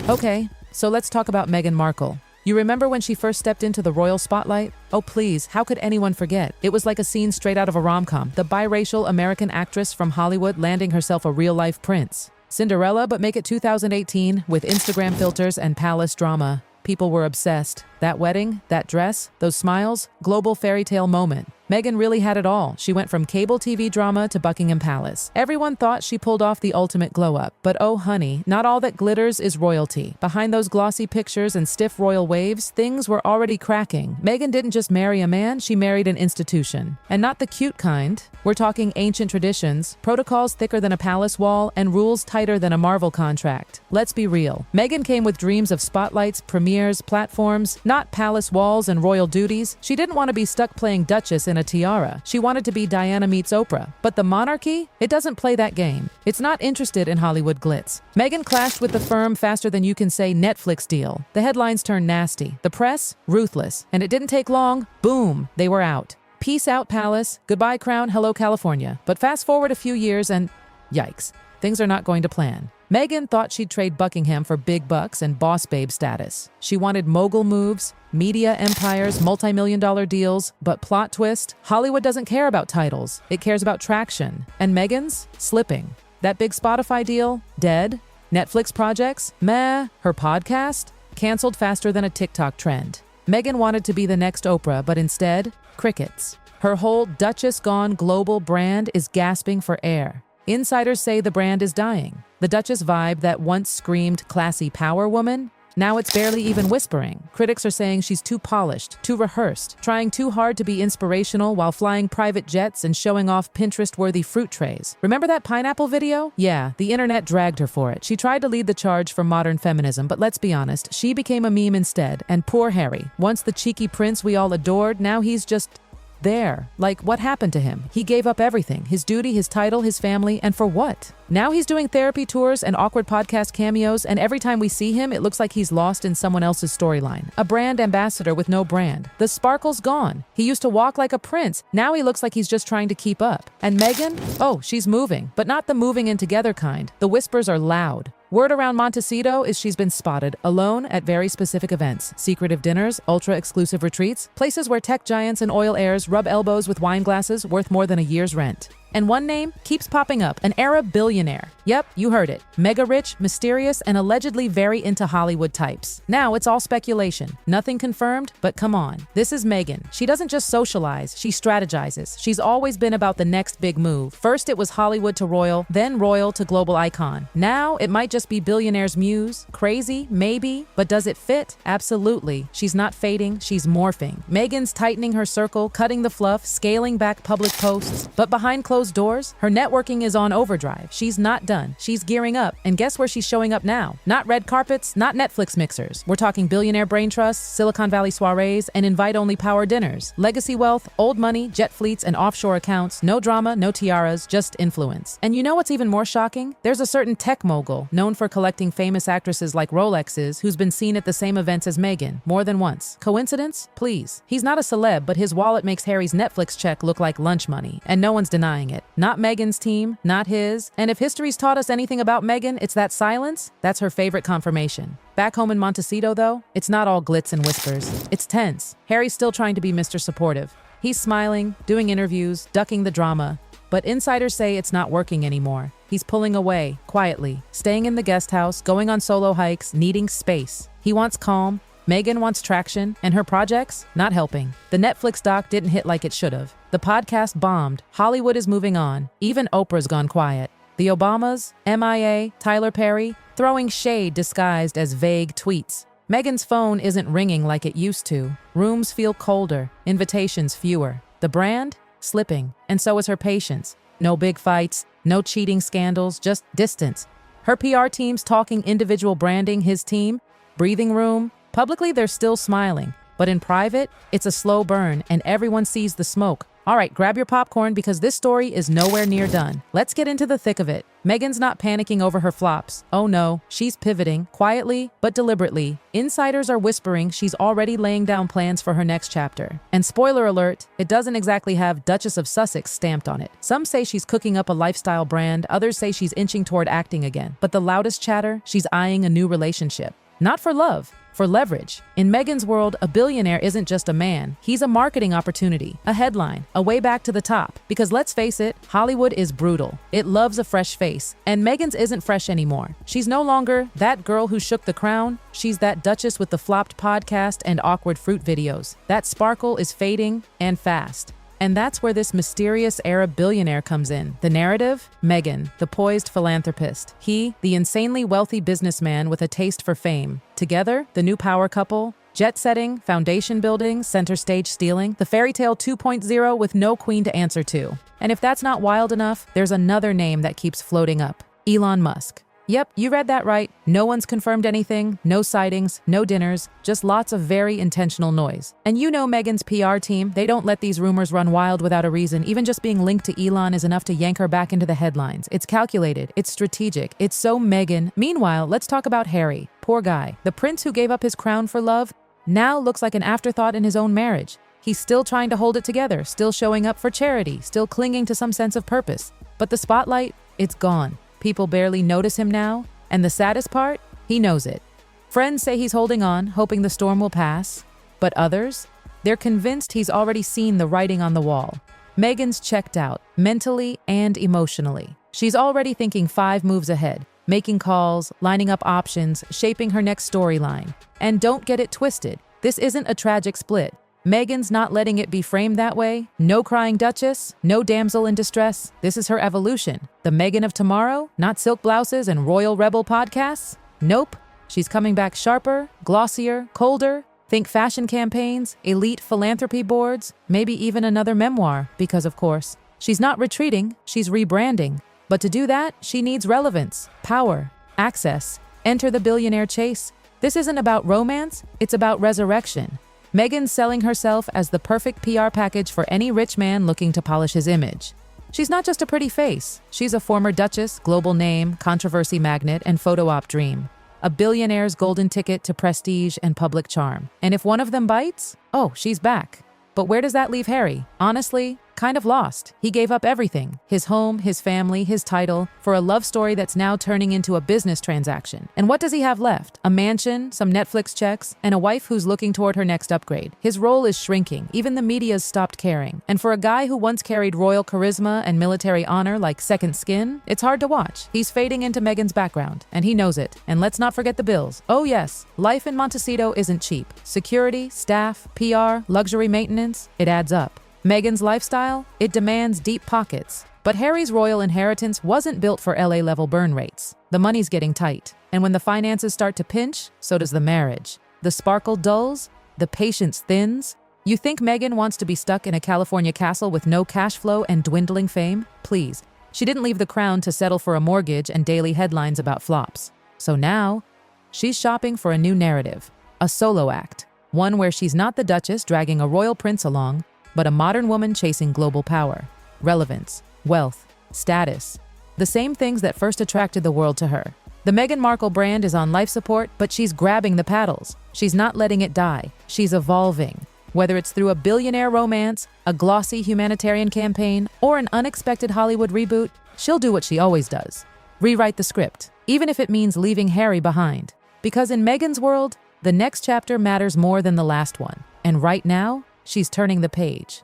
Okay, so let's talk about Meghan Markle. You remember when she first stepped into the royal spotlight? Oh please, how could anyone forget? It was like a scene straight out of a rom-com, the biracial American actress from Hollywood landing herself a real-life prince. Cinderella, but make it 2018 with Instagram filters and palace drama. People were obsessed. That wedding, that dress, those smiles, global fairy tale moment. Meghan really had it all. She went from cable TV drama to Buckingham Palace. Everyone thought she pulled off the ultimate glow-up. But oh honey, not all that glitters is royalty. Behind those glossy pictures and stiff royal waves, things were already cracking. Meghan didn't just marry a man, she married an institution. And not the cute kind. We're talking ancient traditions, protocols thicker than a palace wall, and rules tighter than a Marvel contract. Let's be real. Meghan came with dreams of spotlights, premieres, platforms, not palace walls and royal duties. She didn't want to be stuck playing Duchess in a tiara. She wanted to be Diana meets Oprah. But the monarchy? It doesn't play that game. It's not interested in Hollywood glitz. Meghan clashed with the firm faster than you can say Netflix deal. The headlines turned nasty. The press? Ruthless. And it didn't take long. Boom. They were out. Peace out, Palace. Goodbye, Crown. Hello, California. But fast forward a few years and yikes. Things are not going to plan. Meghan thought she'd trade Buckingham for big bucks and boss babe status. She wanted mogul moves, media empires, multi-million-dollar deals, but plot twist, Hollywood doesn't care about titles. It cares about traction. And Meghan's slipping. That big Spotify deal? Dead. Netflix projects? Meh. Her podcast? Canceled faster than a TikTok trend. Meghan wanted to be the next Oprah, but instead, crickets. Her whole Duchess Gone global brand is gasping for air. Insiders say the brand is dying. The Duchess vibe that once screamed classy power woman, now it's barely even whispering. Critics are saying she's too polished, too rehearsed, trying too hard to be inspirational while flying private jets and showing off Pinterest-worthy fruit trays. Remember that pineapple video? Yeah, the internet dragged her for it. She tried to lead the charge for modern feminism, but let's be honest, she became a meme instead. And poor Harry, once the cheeky prince we all adored, now he's just there. Like, what happened to him? He gave up everything, his duty, his title, his family, and for what? Now he's doing therapy tours and awkward podcast cameos, and every time we see him, it looks like he's lost in someone else's storyline. A brand ambassador with no brand. The sparkle's gone. He used to walk like a prince. Now he looks like he's just trying to keep up. And Meghan? Oh, she's moving, but not the moving in together kind. The whispers are loud. Word around Montecito is she's been spotted alone at very specific events, secretive dinners, ultra-exclusive retreats, places where tech giants and oil heirs rub elbows with wine glasses worth more than a year's rent. And one name keeps popping up, an Arab billionaire. Yep, you heard it. Mega rich, mysterious, and allegedly very into Hollywood types. Now it's all speculation. Nothing confirmed, but come on. This is Meghan. She doesn't just socialize, she strategizes. She's always been about the next big move. First it was Hollywood to royal, then royal to global icon. Now it might just be billionaire's muse. Crazy? Maybe. But does it fit? Absolutely. She's not fading, she's morphing. Meghan's tightening her circle, cutting the fluff, scaling back public posts. But behind closed doors, her networking is on overdrive. She's not done. She's gearing up. And guess where she's showing up now? Not red carpets, not Netflix mixers. We're talking billionaire brain trusts, Silicon Valley soirees, and invite-only power dinners. Legacy wealth, old money, jet fleets, and offshore accounts. No drama, no tiaras, just influence. And you know what's even more shocking? There's a certain tech mogul, known for collecting famous actresses like Rolexes, who's been seen at the same events as Meghan, more than once. Coincidence? Please. He's not a celeb, but his wallet makes Harry's Netflix check look like lunch money, and no one's denying it. Not Meghan's team, not his. And if history's taught us anything about Meghan, it's that silence. That's her favorite confirmation. Back home in Montecito, though, it's not all glitz and whispers. It's tense. Harry's still trying to be Mr. Supportive. He's smiling, doing interviews, ducking the drama. But insiders say it's not working anymore. He's pulling away, quietly, staying in the guest house, going on solo hikes, needing space. He wants calm. Meghan wants traction, and her projects, not helping. The Netflix doc didn't hit like it should have. The podcast bombed. Hollywood is moving on. Even Oprah's gone quiet. The Obamas, MIA, Tyler Perry, throwing shade disguised as vague tweets. Meghan's phone isn't ringing like it used to. Rooms feel colder, invitations fewer. The brand? Slipping. And so is her patience. No big fights, no cheating scandals, just distance. Her PR team's talking individual branding, his team, breathing room. Publicly, they're still smiling. But in private, it's a slow burn and everyone sees the smoke. All right, grab your popcorn because this story is nowhere near done. Let's get into the thick of it. Meghan's not panicking over her flops. Oh no, she's pivoting, quietly but deliberately. Insiders are whispering she's already laying down plans for her next chapter. And spoiler alert, it doesn't exactly have Duchess of Sussex stamped on it. Some say she's cooking up a lifestyle brand, others say she's inching toward acting again. But the loudest chatter, she's eyeing a new relationship. Not for love, for leverage. In Meghan's world, a billionaire isn't just a man. He's a marketing opportunity, a headline, a way back to the top. Because let's face it, Hollywood is brutal. It loves a fresh face. And Meghan's isn't fresh anymore. She's no longer that girl who shook the crown. She's that Duchess with the flopped podcast and awkward fruit videos. That sparkle is fading and fast. And that's where this mysterious Arab billionaire comes in. The narrative? Meghan, the poised philanthropist. He, the insanely wealthy businessman with a taste for fame. Together, the new power couple. Jet-setting, foundation building, center stage stealing. The fairy tale 2.0 with no queen to answer to. And if that's not wild enough, there's another name that keeps floating up. Elon Musk. Yep, you read that right. No one's confirmed anything, no sightings, no dinners, just lots of very intentional noise. And you know Meghan's PR team, they don't let these rumors run wild without a reason. Even just being linked to Elon is enough to yank her back into the headlines. It's calculated, it's strategic, it's so Meghan. Meanwhile, let's talk about Harry. Poor guy. The prince who gave up his crown for love now looks like an afterthought in his own marriage. He's still trying to hold it together, still showing up for charity, still clinging to some sense of purpose. But the spotlight, it's gone. People barely notice him now, and the saddest part, he knows it. Friends say he's holding on, hoping the storm will pass. But others? They're convinced he's already seen the writing on the wall. Meghan's checked out, mentally and emotionally. She's already thinking 5 moves ahead, making calls, lining up options, shaping her next storyline. And don't get it twisted, this isn't a tragic split. Meghan's not letting it be framed that way. No crying duchess, no damsel in distress. This is her evolution. The Meghan of tomorrow, not silk blouses and royal rebel podcasts. Nope. She's coming back sharper, glossier, colder. Think fashion campaigns, elite philanthropy boards, maybe even another memoir, because of course, she's not retreating, she's rebranding. But to do that, she needs relevance, power, access. Enter the billionaire chase. This isn't about romance, it's about resurrection. Meghan's selling herself as the perfect PR package for any rich man looking to polish his image. She's not just a pretty face. She's a former duchess, global name, controversy magnet, and photo op dream. A billionaire's golden ticket to prestige and public charm. And if one of them bites, oh, she's back. But where does that leave Harry? Honestly, kind of lost. He gave up everything, his home, his family, his title, for a love story that's now turning into a business transaction. And what does he have left? A mansion, some Netflix checks, and a wife who's looking toward her next upgrade. His role is shrinking. Even the media's stopped caring. And for a guy who once carried royal charisma and military honor like second skin, it's hard to watch. He's fading into Meghan's background, and he knows it. And let's not forget the bills. Oh yes, life in Montecito isn't cheap. Security, staff, PR, luxury maintenance, it adds up. Meghan's lifestyle, it demands deep pockets. But Harry's royal inheritance wasn't built for LA-level burn rates. The money's getting tight. And when the finances start to pinch, so does the marriage. The sparkle dulls, the patience thins. You think Meghan wants to be stuck in a California castle with no cash flow and dwindling fame? Please. She didn't leave the crown to settle for a mortgage and daily headlines about flops. So now, she's shopping for a new narrative. A solo act. One where she's not the duchess dragging a royal prince along, but a modern woman chasing global power, relevance, wealth, status, the same things that first attracted the world to her. The Meghan Markle brand is on life support, but she's grabbing the paddles. She's not letting it die. She's evolving. Whether it's through a billionaire romance, a glossy humanitarian campaign, or an unexpected Hollywood reboot, she'll do what she always does. Rewrite the script, even if it means leaving Harry behind. Because in Meghan's world, the next chapter matters more than the last one. And right now, she's turning the page.